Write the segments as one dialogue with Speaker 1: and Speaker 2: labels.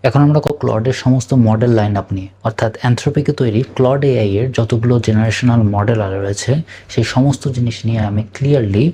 Speaker 1: এখন আমরা ক্লডের সমস্ত মডেল লাইন আপ নিয়ে, অর্থাৎ অ্যানথ্রোপিকে তৈরি ক্লড এআই এর যতগুলো জেনারেশনাল মডেল রয়েছে সেই সমস্ত জিনিস নিয়ে আমি ক্লিয়ারলি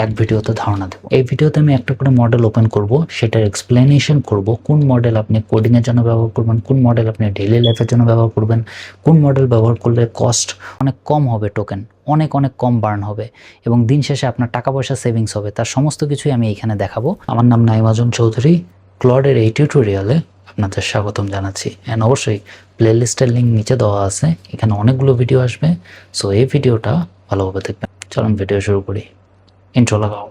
Speaker 1: এক ভিডিওতে ধারণা দেবো। এই ভিডিওতে আমি একটা করে মডেল ওপেন করব, সেটার এক্সপ্লেনেশন করব, কোন মডেল আপনি কোডিং এর জন্য ব্যবহার করবেন, কোন মডেল আপনি ডেইলি লাইফের জন্য ব্যবহার করবেন, কোন মডেল ব্যবহার করলে কস্ট অনেক কম হবে, টোকেন অনেক অনেক কম বার্ন হবে এবং দিন শেষে আপনার টাকা পয়সা সেভিংস হবে, তার সমস্ত কিছুই আমি এখানে দেখাবো। আমার নাম নাইম আজম চৌধুরী। ক্লডের এই টিউটোরিয়ালে আপনাদের স্বাগতম জানাচ্ছি। অ্যান্ড অবশ্যই প্লেলিস্টের লিঙ্ক নিচে দেওয়া আছে, এখানে অনেকগুলো ভিডিও আসবে। সো এই ভিডিওটা ভালোভাবে দেখবেন। চলুন ভিডিও শুরু করি। ইন্ট্রো লাগাও।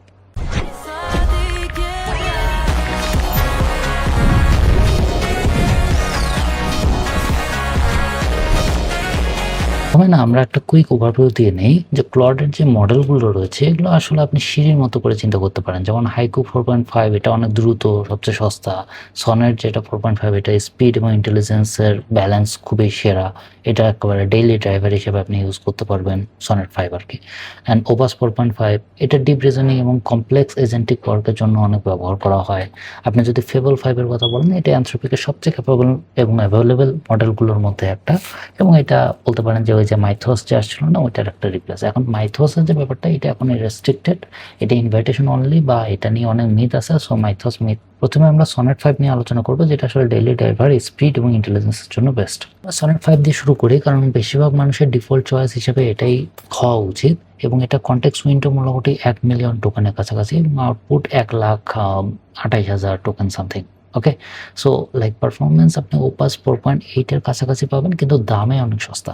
Speaker 1: না, আমরা একটা কুইক ওভারভিউ দিয়ে নেই যে ক্লডের যে মডেলগুলো রয়েছে এগুলো আসলে আপনি সিঁড়ির মতো করে চিন্তা করতে পারেন। যেমন হাইকু 4.5 এটা অনেক দ্রুত, সবচেয়ে সস্তা। সনেট যেটা 4.5 এটা স্পিড এবং ইন্টেলিজেন্সের ব্যালেন্স খুবই সেরা, এটা একেবারে ডেইলি ড্রাইভার হিসেবে আপনি ইউজ করতে পারবেন, সনেট 5 আর কি। অ্যান্ড ওপাস 4.5 এটা ডিপ রিজনিং এবং কমপ্লেক্স এজেন্টিক ওয়ার্কের জন্য অনেক ব্যবহার করা হয়। আপনি যদি ফেবল 5 এর কথা বলেন, এটা অ্যানথ্রোপিকের সবচেয়ে ক্যাপেবল এবং অ্যাভেলেবেল মডেলগুলোর মধ্যে একটা, এবং এটা বলতে পারেন যে ওই যে মাইথোস যে আসছিল না, ওইটার একটা রিপ্লেস। এখন মাইথোসের যে ব্যাপারটা, এটা এখন রেস্ট্রিক্টেড, এটা ইনভাইটেশন অনলি, বা এটা নিয়ে অনেক মিথ আছে। So mythos myth. প্রথমে আমরা সনেট 5 নিয়ে আলোচনা করবো, যেটা আসলে ডেইলি ড্রাইভার, স্পিড এবং ইন্টেলিজেন্সের জন্য বেস্ট। সনেট 5 দিয়ে শুরু করি, কারণ বেশিরভাগ মানুষের ডিফল্ট চয়েস হিসেবে এটাই হওয়া উচিত। এবং এটা কন্টেক্সট উইন্ডো মোটামুটি 1 মিলিয়ন টোকেনের কাছাকাছি এবং আউটপুট 1,28,000 টোকেন সামথিং। ওকে, সো লাইক পারফরমেন্স আপনি ওপাস 4.8 এর কাছাকাছি পাবেন, কিন্তু দামে অনেক সস্তা।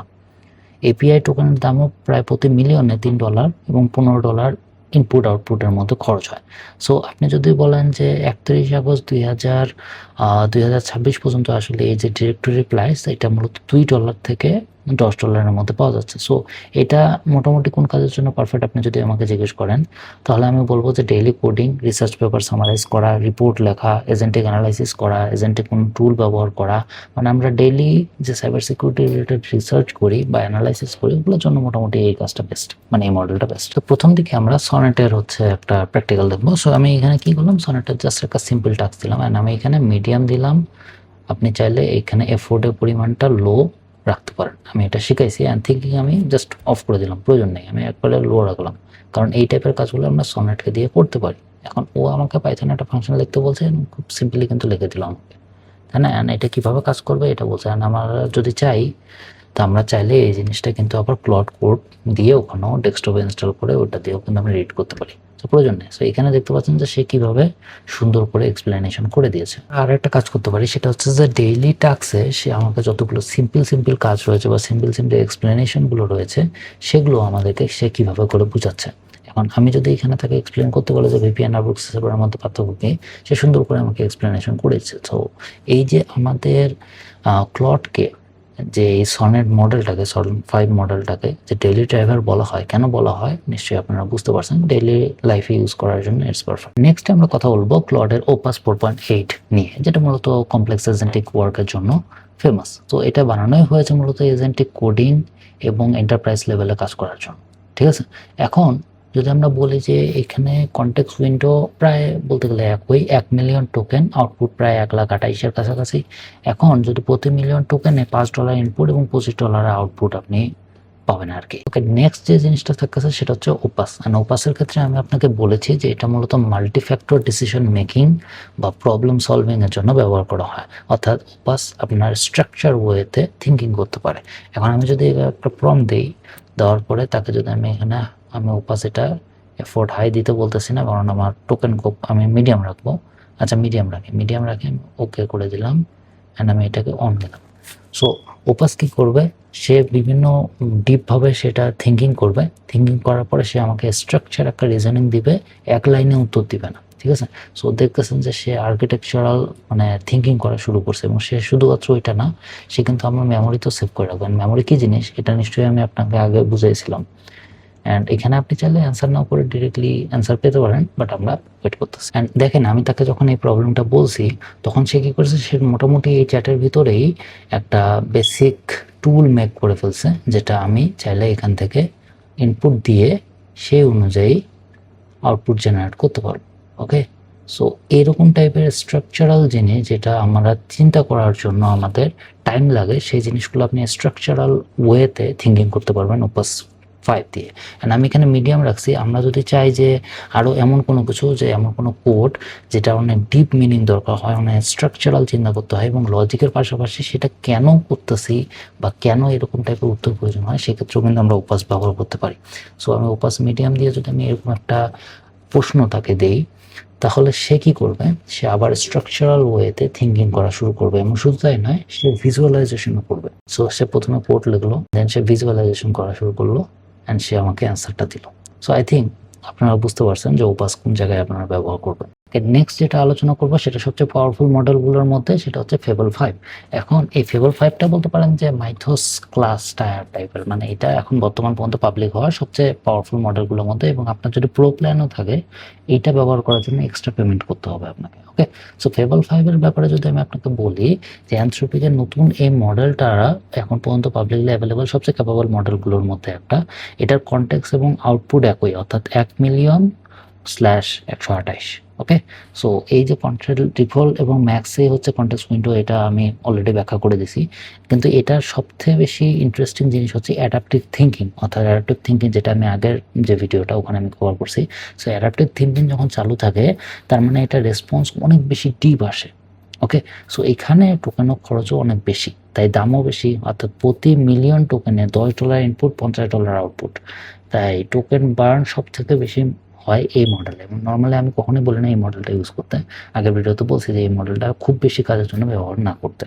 Speaker 1: এপিআই টোকেনের দামও প্রায় প্রতি মিলিয়নে $3 এবং $15 ইনপুট আউটপুটের মধ্যে খরচ হয়। সো আপনি যদি বলেন যে 31 আগস্ট 2026 পর্যন্ত আসলে এই যে ডিরেক্টরি প্রাইস, এটা মূলত $2 থেকে $10 মধ্যে পাওয়া যাচ্ছে। সো এটা মোটামুটি কোন কাজের জন্য পারফেক্ট আপনি যদি আমাকে জিজ্ঞেস করেন, তাহলে আমি বলবো যে daily coding, research paper summarise করা, রিপোর্ট লেখা, এজেন্টিক অ্যানালাইসিস করা, এজেন্টিক কোনো টুল ব্যবহার করা, মানে আমরা ডেইলি যে সাইবার সিকিউরিটি রিলেটেড রিসার্চ করি বা অ্যানালাইসিস করি, ওগুলোর জন্য মোটামুটি এই কাজটা বেস্ট, মানে এই মডেলটা বেস্ট। তো প্রথম দিকে আমরা সনেটের হচ্ছে একটা প্র্যাকটিক্যাল দেখবো। সো আমি এখানে কি করলাম, সনেটের জাস্ট একটা সিম্পল টাস্ক দিলাম, অ্যান্ড আমি এখানে মিডিয়াম দিলাম। আপনি চাইলে এখানে এফোর্ডের পরিমাণটা লো রাখতে পারেন, আমি এটা শিখাইছি। অ্যান্ড থিঙ্কিং আমি জাস্ট অফ করে দিলাম, প্রয়োজন নেই, আমি একবারে লো রাখলাম, কারণ এই টাইপের কাজগুলো আমরা সনেটকে দিয়ে করতে পারি। এখন ও আমাকে পাইথনে একটা ফাংশন লিখতে বলছে, খুব সিম্পলি কিন্তু লিখে দিলাম আমাকে, তাই না? অ্যান্ড এটা কীভাবে কাজ করবে এটা বলছে। অ্যান্ড আমরা যদি চাই, তো আমরা চাইলে এই জিনিসটা কিন্তু আবার ক্লড কোড দিয়ে ওখানেও ডেস্কটপে ইনস্টল করে ওটা দিয়েও কিন্তু আমরা রিড করতে পারি, তো প্রয়োজন নেই। সো এখানে দেখতে পাচ্ছেন যে সে কীভাবে সুন্দর করে এক্সপ্লেনেশন করে দিয়েছে। আর একটা কাজ করতে পারি, সেটা হচ্ছে যে ডেইলি টাস্কে সে আমাকে যতগুলো সিম্পল কাজ রয়েছে বা সিম্পল এক্সপ্লেনেশনগুলো রয়েছে, সেগুলো আমাদেরকে সে কীভাবে করে বোঝাচ্ছে। এখন আমি যদি এখানে তাকে এক্সপ্লেন করতে বলে যে ভিপিএন আর বুকস সার্ভারের মধ্যে পার্থক্য কি, সে সুন্দর করে আমাকে এক্সপ্লেনেশন করেছে। তো এই যে আমাদের ক্লডকে, যে এই সনেট মডেলটাকে, সনেট 5 মডেলটাকে যে ডেইলি ড্রাইভার বলা হয়, কেন বলা হয় নিশ্চয়ই আপনারা বুঝতে পারছেন, ডেইলি লাইফে ইউজ করার জন্য ইটস পারফেক্ট। নেক্সট আমরা কথা বলবো ক্লডের ওপাস 4.8 নিয়ে, যেটা মূলত কমপ্লেক্স এজেন্টিক ওয়ার্কের জন্য ফেমাস। তো এটা বানানোই হয়েছে মূলত এজেন্টিক কোডিং এবং এন্টারপ্রাইজ লেভেলে কাজ করার জন্য, ঠিক আছে? এখন যদি আমরা বলি যে এখানে কনটেক্সট উইন্ডো প্রায় বলতে গেলে একই 1 মিলিয়ন টোকেন, আউটপুট প্রায় 1,28,000 কাছাকাছি। এখন যদি প্রতি মিলিয়ন টোকেনে $5 ইনপুট এবং $25 আউটপুট আপনি পাবেন আর কি। ওকে, নেক্সট যে জিনিসটা থাকতেছে সেটা হচ্ছে ওপাস। অ্যান্ড ওপাসের ক্ষেত্রে আমি আপনাকে বলেছি যে এটা মূলত মাল্টিফ্যাক্টর ডিসিশন মেকিং বা প্রবলেম সলভিং এর জন্য ব্যবহার করা হয়, অর্থাৎ ওপাস আপনার স্ট্রাকচার ওয়েতে থিঙ্কিং করতে পারে। এখন আমি যদি একটা প্রম্পট দিই, দেওয়ার পরে তাকে যদি আমি ওপাস এটা এফোর্ট হাই দিতে বলতেছি না, কারণ আমার টোকেন আমি মিডিয়াম রাখবো। আচ্ছা, মিডিয়াম রাখি আমি ওকে করে দিলাম, অ্যান্ড আমি এটাকে অন দিলাম। সো ওপাস কি করবে, সে বিভিন্ন ডিপভাবে সেটা থিঙ্কিং করবে। থিঙ্কিং করার পরে সে আমাকে স্ট্রাকচার একটা রিজনিং দিবে, এক লাইনে উত্তর দিবে না, ঠিক আছে? সো দেখতেছেন যে সে আর্কিটেকচারাল মানে থিঙ্কিং করা শুরু করছে, এবং সে শুধুমাত্র ওইটা না, সে কিন্তু আমার মেমোরিতেও সেভ করে রাখবেন। মেমোরি কি জিনিস এটা নিশ্চয়ই আমি আপনাকে আগে বুঝাইছিলাম। অ্যান্ড এখানে আপনি চাইলে অ্যান্সার না করে ডিরেক্টলি অ্যান্সার পেতে পারেন, বাট আমরা ওয়েট করতেছি। অ্যান্ড দেখেন, আমি তাকে যখন এই প্রবলেমটা বলছি, তখন সে কী করেছে, সে মোটামুটি এই চ্যাটের ভিতরেই একটা বেসিক টুল মেক করে ফেলছে, যেটা আমি চাইলে এখান থেকে ইনপুট দিয়ে সেই অনুযায়ী আউটপুট জেনারেট করতে পারবো। ওকে, সো এরকম টাইপের স্ট্রাকচারাল জিনিস যেটা আমরা চিন্তা করার জন্য আমাদের টাইম লাগে, সেই জিনিসগুলো আপনি স্ট্রাকচারাল ওয়েতে থিঙ্কিং করতে পারবেন ওপাস 5 দিয়ে। অ্যান্ড আমি এখানে মিডিয়াম রাখছি। আমরা যদি চাই যে আরও এমন কোনো কিছু, যে এমন কোনো কোড যেটা অনেক ডিপ মিনিং দরকার হয়, অনেক স্ট্রাকচারাল চিন্তা করতে হয় এবং লজিকের পাশাপাশি সেটা কেন করতেছি বা কেন এরকম টাইপের উত্তর প্রয়োজন হয়, সেক্ষেত্রেও কিন্তু আমরা ওপাস ব্যবহার করতে পারি। সো আমি ওপাস মিডিয়াম দিয়ে যদি আমি এরকম একটা প্রশ্ন তাকে দেই, তাহলে সে কি করবে, সে আবার স্ট্রাকচারাল ওয়েতে থিঙ্কিং করা শুরু করবে এবং শুধু তাই নয়, সে ভিজুয়ালাইজেশনও করবে। সো সে প্রথমে কোড লিখলো, দেন সে ভিজুয়ালাইজেশন করা শুরু করলো, অ্যান্ড সে আমাকে অ্যান্সারটা দিল। সো আই থিঙ্ক আপনারা বুঝতে পারছেন যে ওপাস কোন জায়গায় আপনারা ব্যবহার করবেন। নেক্সট যেটা আলোচনা করবো সেটা সবচেয়ে পাওয়ারফুল মডেলগুলোর মধ্যে, সেটা হচ্ছে ফেবল 5। এখন এই ফেবল 5টা বলতে পারেন যে মাইথোস ক্লাস টায়ার টাইপের, মানে এটা এখন বর্তমান পর্যন্ত পাবলিক হওয়ার সবচেয়ে পাওয়ারফুল মডেলগুলোর মধ্যে, এবং আপনার যদি প্রো প্ল্যানও থাকে এইটা ব্যবহার করার জন্য এক্সট্রা পেমেন্ট করতে হবে আপনাকে। ওকে, সো ফেবল 5-এর ব্যাপারে যদি আমি আপনাকে বলি যে অ্যানথ্রোপিকের নতুন এই মডেলটা এখন পর্যন্ত পাবলিকলি অ্যাভেলেবল সবচেয়ে ক্যাপাবল মডেলগুলোর মধ্যে একটা। এটার কনটেক্সট এবং আউটপুট একই, অর্থাৎ 1,000,000/128। ওকে, সো এই যে কন্ট্রোল ডিফল্ট এবং ম্যাক্সে হচ্ছে কন্টেক্সট উইন্ডো, এটা আমি অলরেডি ব্যাখ্যা করে দিছি। কিন্তু এটার সবথেকে বেশি ইন্টারেস্টিং জিনিস হচ্ছে অ্যাডাপটিভ থিঙ্কিং, অর্থাৎ অ্যাডাপটিভ থিঙ্কিং যেটা আমি আগের যে ভিডিওটা ওখানে আমি কভার করছি। সো অ্যাডাপটিভ থিঙ্কিং যখন চালু থাকে, তার মানে এটা রেসপন্স অনেক বেশি ডিপ আসে। ওকে, সো এখানে টোকেনের খরচও অনেক বেশি, তাই দামও বেশি, অর্থাৎ প্রতি মিলিয়ন টোকেনে $10 ইনপুট, $50 আউটপুট। তাই টোকেন বার্ন সব থেকে বেশি হয় এই মডেলে। এবং নর্মালি আমি কখনোই বলি না এই মডেলটা ইউজ করতে, আগের ভিডিওতে বলছি যে এই মডেলটা খুব বেশি কাজের জন্য ব্যবহার না করতে।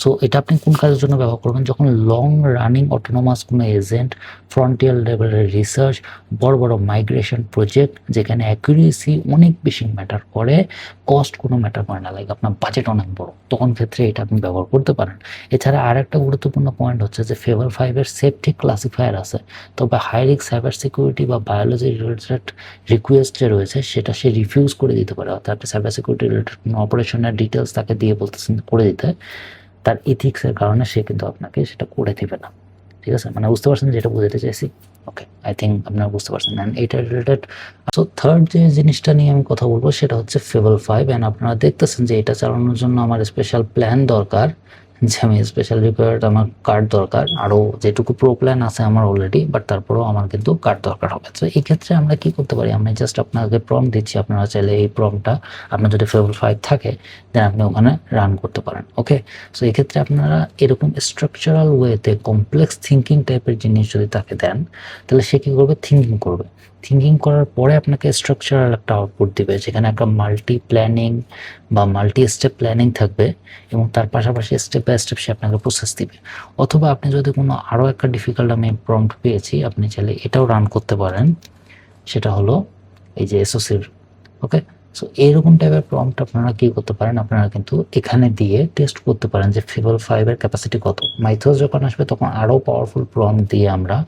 Speaker 1: সো এটা আপনি কোন কাজের জন্য ব্যবহার করবেন, যখন লং রানিং অটোনোমাস কোনো এজেন্ট, ফ্রন্টিয়ার লেভেলের রিসার্চ, বড় বড় মাইগ্রেশন প্রজেক্ট যেখানে অ্যাকুরেসি অনেক বেশি ম্যাটার করে, কস্ট কোনো ম্যাটার করে না, লাইক আপনার বাজেট অনেক বড়, তখন ক্ষেত্রে এটা আপনি ব্যবহার করতে পারেন। এছাড়া আর একটা গুরুত্বপূর্ণ পয়েন্ট হচ্ছে যে ফেবল 5-এর সেফটি ক্লাসিফায়ার আছে, তবে হাই রিস্ক সাইবার সিকিউরিটি বা বায়োলজি রিলেটেড রিকোয়েস্ট যে রয়েছে সেটা সে রিফিউজ করে দিতে পারে। অর্থাৎ আপনি সাইবার সিকিউরিটি রিলেটেড কোনো অপারেশনের ডিটেলস তাকে দিয়ে বলতেছেন করে দিতে, তার ইথিক্সের কারণে সে কিন্তু আপনাকে সেটা করে দিবে না। ঠিক আছে, মানে বুঝতে পারছেন যেটা বুঝাতে চাইছি? ওকে, আই থিঙ্ক আপনারা বুঝতে পারছেন। অ্যান্ড এইটা রিলেটেড সো থার্ড যে জিনিসটা নিয়ে আমি কথা বলবো সেটা হচ্ছে ফেবল 5। অ্যান্ড আপনারা দেখতেছেন যে এটা চালানোর জন্য আমার স্পেশাল প্ল্যান দরকার, যে আমি স্পেশাল রিকোয়ার্ড আমার কার্ড দরকার, আরও যেটুকু প্রো প্ল্যান আছে আমার অলরেডি, বাট তারপরেও আমার কিন্তু কার্ড দরকার হবে। তো এই ক্ষেত্রে আমরা কি করতে পারি, আমি জাস্ট আপনাকে প্রম্পট দিচ্ছি, আপনারা চাইলে এই প্রম্পটটা আপনার যদি ফেবল 5 থাকে দেন আপনি ওখানে রান করতে পারেন। ওকে, সো এই ক্ষেত্রে আপনারা এরকম স্ট্রাকচারাল ওয়েতে কমপ্লেক্স থিঙ্কিং টাইপের জিনিস যদি তাকে দেন, তাহলে সে কী করবে, থিঙ্কিং করবে। থিঙ্কিং করার পরে আপনাকে স্ট্রাকচারাল একটা আউটপুট দিবে, যেখানে একটা মাল্টি প্ল্যানিং বা মাল্টি স্টেপ প্ল্যানিং থাকবে এবং তার পাশাপাশি স্টেপ বাই স্টেপ সে আপনাকে প্রসেস দিবে। অথবা আপনি যদি কোনো আরও একটা ডিফিকাল্ট আমি প্রম্পট পেয়েছি, আপনি চাইলে এটাও রান করতে পারেন, সেটা হলো এই যে এসওসির। ওকে, সো এইরকম টাইপের প্রম্পট আপনারা কী করতে পারেন, আপনারা কিন্তু এখানে দিয়ে টেস্ট করতে পারেন যে ফেবল 5-এর ক্যাপাসিটি কত। মাইথোস যখন আসবে তখন আরও পাওয়ারফুল প্রম্পট দিয়ে আমরা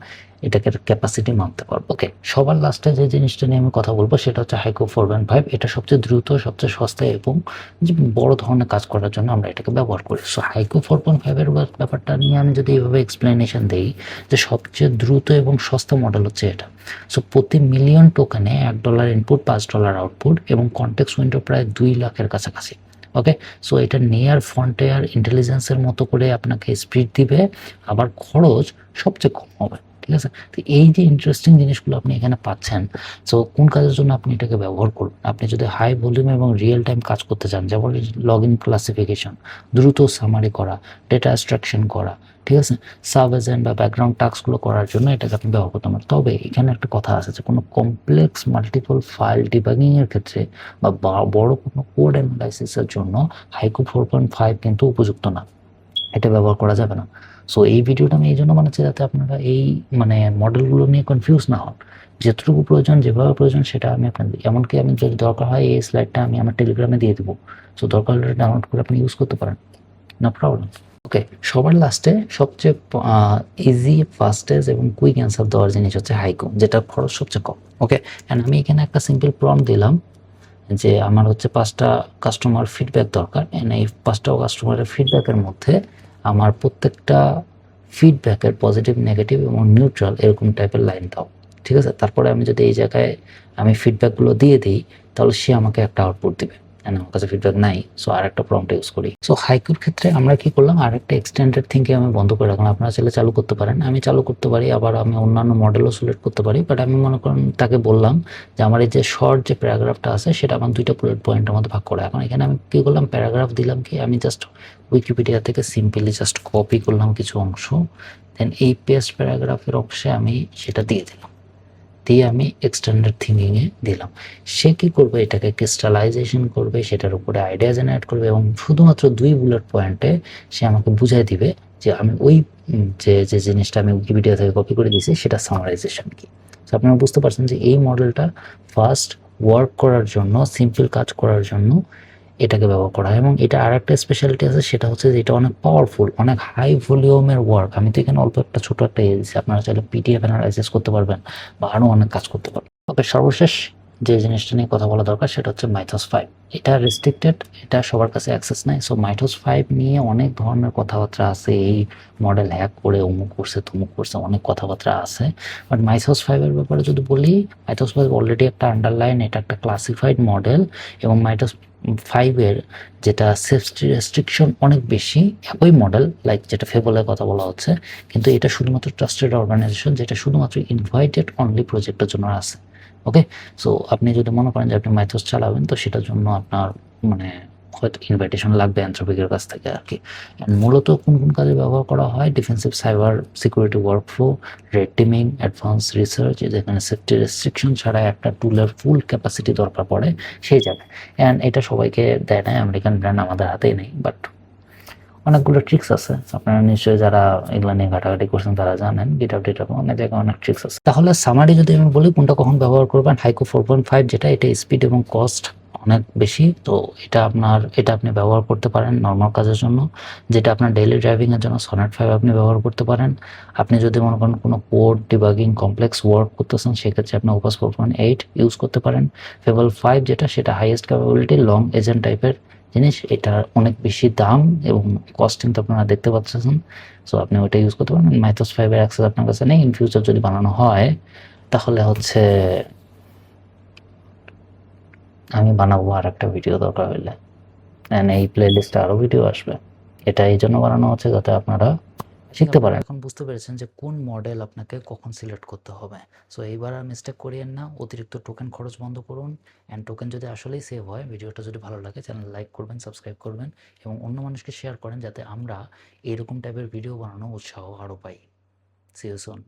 Speaker 1: এটাকে ক্যাপাসিটি মাপতে পারবো। ওকে, সবার লাস্টে যে জিনিসটা নিয়ে আমি কথা বলবো সেটা হচ্ছে হাইকো 4.5। এটা সবচেয়ে দ্রুত, সবচেয়ে সস্তা এবং বড় ধরনের কাজ করার জন্য আমরা এটাকে ব্যবহার করি। সো হাইকো 4.5-এর ব্যাপারটা নিয়ে আমি যদি এইভাবে এক্সপ্লেনেশন দিই যে সবচেয়ে দ্রুত এবং সস্তা মডেল হচ্ছে এটা। সো প্রতি মিলিয়ন টোকেনে $1 ইনপুট, $5 আউটপুট এবং কনটেক্সট উইন্ডো প্রায় 2 লাখের কাছাকাছি। ওকে, সো এটা নিয়ার ফ্রন্টিয়ার ইন্টেলিজেন্সের মতো করে আপনাকে স্পিড দিবে, আবার খরচ সবচেয়ে কম হবে। ঠিক আছে, তো এই যে ইন্টারেস্টিং জিনিসগুলো আপনি এখানে পাচ্ছেন, সো কোন কাজের জন্য আপনি এটাকে ব্যবহার করবেন, আপনি যদি হাই ভলিউম এবং রিয়েল টাইম কাজ করতে চান, যেমন লগ ইন ক্লাসিফিকেশন, দ্রুত সামারি করা, ডেটা এক্সট্রাকশন করা, ঠিক আছে, সাব এজেন্ট বা ব্যাকগ্রাউন্ড টাস্কগুলো করার জন্য এটাকে আপনি ব্যবহার করতে পারেন। তবে এখানে একটা কথা আছে যে কোনো কমপ্লেক্স মাল্টিপল ফাইল ডিবাগিংয়ের ক্ষেত্রে বা বড় কোনো কোড অ্যানালাইসিসের জন্য হাইকো 4.5 কিন্তু উপযুক্ত না, এটা ব্যবহার করা যাবে না। সো এই ভিডিওটা আমি এই জন্য বানাচ্ছি যাতে আপনারা এই মডেলগুলো নিয়ে কনফিউজ না হন। যতটুকু প্রয়োজন, যেভাবে প্রয়োজন সেটা আমি আপনাদের, এমনকি আমি যদি দরকার হয় এই স্লাইডটা আমি আমার টেলিগ্রামে দিয়ে দেবো, সো দরকার হলে ডাউনলোড করে আপনি ইউজ করতে পারেন, নো প্রবলেম। ওকে, সবার লাস্টে সবচেয়ে ইজি, ফাস্টেস্ট এবং কুইক অ্যান্সার দেওয়ার জিনিস হচ্ছে হাইকো, যেটা খরচ সবচেয়ে কম। ওকে, অ্যান্ড আমি এখানে একটা সিম্পল প্রম্পট দিলাম যে আমার হচ্ছে 5টা কাস্টমার ফিডব্যাক দরকার, এন্ড এই 5টা কাস্টমারের ফিডব্যাকের মধ্যে আমার প্রত্যেকটা ফিডব্যাকের পজিটিভ, নেগেটিভ এবং নিউট্রাল এরকম টাইপের লাইন দাও। ঠিক আছে? তারপরে আমি যদি এই জায়গায় আমি ফিডব্যাকগুলো দিয়ে দিই, তাহলে সে আমাকে একটা আউটপুট দিবে। আমার কাছে ফিডব্যাক নাই, সো আরেকটা প্রম্পট ইউজ করি। সো হাইকুর ক্ষেত্রে আমরা কি করলাম, আরেকটা এক্সটেন্ডেড থিঙ্কিং আমি বন্ধ করে রাখলাম। আপনারা চাইলে চালু করতে পারেন, আমি চালু করতে পারি, আবার আমি অন্যান্য মডেলও সিলেক্ট করতে পারি। বাট আমি মনে করেন তাকে বললাম যে আমার এই যে শর্ট যে প্যারাগ্রাফটা আছে সেটা আমার 2টা বুলেট পয়েন্টের মধ্যে ভাগ করা। এখন এখানে আমি কি করলাম, প্যারাগ্রাফ দিলাম কি, আমি জাস্ট উইকিপিডিয়া থেকে সিম্পলি জাস্ট কপি করলাম কিছু অংশ, দেন এই পেস্ট প্যারাগ্রাফের অংশে আমি সেটা দিয়ে দিলাম, দিয়ে আমি এক্সটেন্ডেড থিঙ্কিংয়ে দিলাম। সে কি করবে, এটাকে ক্রিস্টালাইজেশন করবে, সেটার উপরে আইডিয়া জেনারেট করবে এবং শুধুমাত্র 2 বুলেট পয়েন্টে সে আমাকে বুঝাই দিবে যে আমি ওই যে যে জিনিসটা আমি উইকিপিডিয়া থেকে কপি করে দিয়েছি সেটা সামারাইজেশন কি। তো আপনারা বুঝতে পারছেন যে এই মডেলটা ফার্স্ট ওয়ার্ক করার জন্য, সিম্পল কাজ করার জন্য এটাকে ব্যবহার করা হয়। এবং এটা আর একটা স্পেশালিটি আছে, সেটা হচ্ছে যে এটা অনেক পাওয়ারফুল, অনেক হাই ভলিউমের ওয়ার্ক। আমি তো এখানে অল্প একটা ছোট একটা দিয়েছি, আপনারা চাইলে পিডিএফ অ্যানালাইসিস করতে পারবেন বা আরও অনেক কাজ করতে পারবেন। তবে সর্বশেষ যে জিনিসটা নিয়ে কথা বলা দরকার সেটা হচ্ছে মাইথস 5। এটা রেস্ট্রিক্টেড, এটা সবার কাছে অ্যাক্সেস নাই। সো মাইথস 5 নিয়ে অনেক ধরনের কথাবার্তা আছে, এই মডেল হ্যাক করে অমুক করছে তমুক করছে, অনেক কথাবার্তা আছে। বাট মাইথস 5 এর ব্যাপারে যদি বলি, মাইথস 5 অলরেডি একটা আন্ডারলাইন, এটা একটা ক্লাসিফাইড মডেল এবং মাইথস 5 এর যেটা সেফটি রেস্ট্রিকশন অনেক বেশি, একই মডেল লাইক যেটা ফেবলের কথা বলা হচ্ছে, কিন্তু এটা শুধুমাত্র ট্রাস্টেড অর্গানাইজেশন, যেটা শুধুমাত্র ইনভাইটেড অনলি প্রজেক্টের জন্য আছে। ওকে, সো আপনি যদি মনে করেন যে আপনি মাইথস চালাবেন, তো সেটার জন্য আপনার মানে হয়তো ইনভাইটেশন লাগবে অ্যানথ্রপিকের কাছ থেকে আর কি। মূলত কোন কোন কাজে ব্যবহার করা হয়, defensive cyber security workflow, red teaming, advanced research, যেখানে সেফটি রেস্ট্রিকশন ছাড়া একটা টুলের ফুল ক্যাপাসিটি দরকার পড়ে সেই জায়গায়। অ্যান্ড এটা সবাইকে দেয় না, আমেরিকান ব্র্যান্ড আমাদের হাতেই নেই, বাট অনেকগুলো ট্রিক্স আছে। আপনারা নিশ্চয়ই যারা এগুলো নিয়ে ঘাটাঘাটি করছেন তারা জানেন, গিটহাব টিটহাব অনেক জায়গায় অনেক ট্রিক্স আছে। তাহলে সামারি যদি আমি বলি কোনটা কখন ব্যবহার করবেন, হাইকো 4.5 যেটা, এটা স্পিড এবং কস্ট অনেক বেশি, তো এটা আপনি ব্যবহার করতে পারেন নর্মাল কাজের জন্য। যেটা আপনার ডেইলি ড্রাইভিং এর জন্য সনেট 5 আপনি ব্যবহার করতে পারেন। আপনি যদি মনে করেন কোনো কোড ডিবাগিং কমপ্লেক্স ওয়ার্ক করতেছেন, সেক্ষেত্রে আপনি ওপাস 4.8 ইউজ করতে পারেন। ফেবল 5 যেটা, সেটা হাইয়েস্ট ক্যাপাবিলিটি লং এজেন্ট টাইপের জিনিস, এটা অনেক বেশি দাম এবং কস্ট কিন্তু আপনারা দেখতে পাচ্ছেন। সো আপনি ওইটা ইউজ করতে পারেন। মাইথস 5 এর অ্যাক্সেস আপনার কাছে নেই, ইন ফিউচার যদি বানানো হয় তাহলে হচ্ছে আমি বানাবো আর একটা ভিডিও দরকার হইলে, এই প্লে লিস্টে আরও ভিডিও আসবে। এটা এই জন্য বানানো হচ্ছে যাতে আপনারা শিখতে পারেন। এখন বুঝতে পেরেছেন যে কোন মডেল আপনাকে কখন সিলেক্ট করতে হবে। সো এইবার আর মিস্টেক করিয়েন না, অতিরিক্ত টোকেন খরচ বন্ধ করুন। অ্যান্ড টোকেন যদি আসলেই সেভ হয়, ভিডিওটা যদি ভালো লাগে চ্যানেল লাইক করবেন, সাবস্ক্রাইব করবেন এবং অন্য মানুষকে শেয়ার করেন, যাতে আমরা এরকম টাইপের ভিডিও বানানো উৎসাহ আরও পাই। C you soon.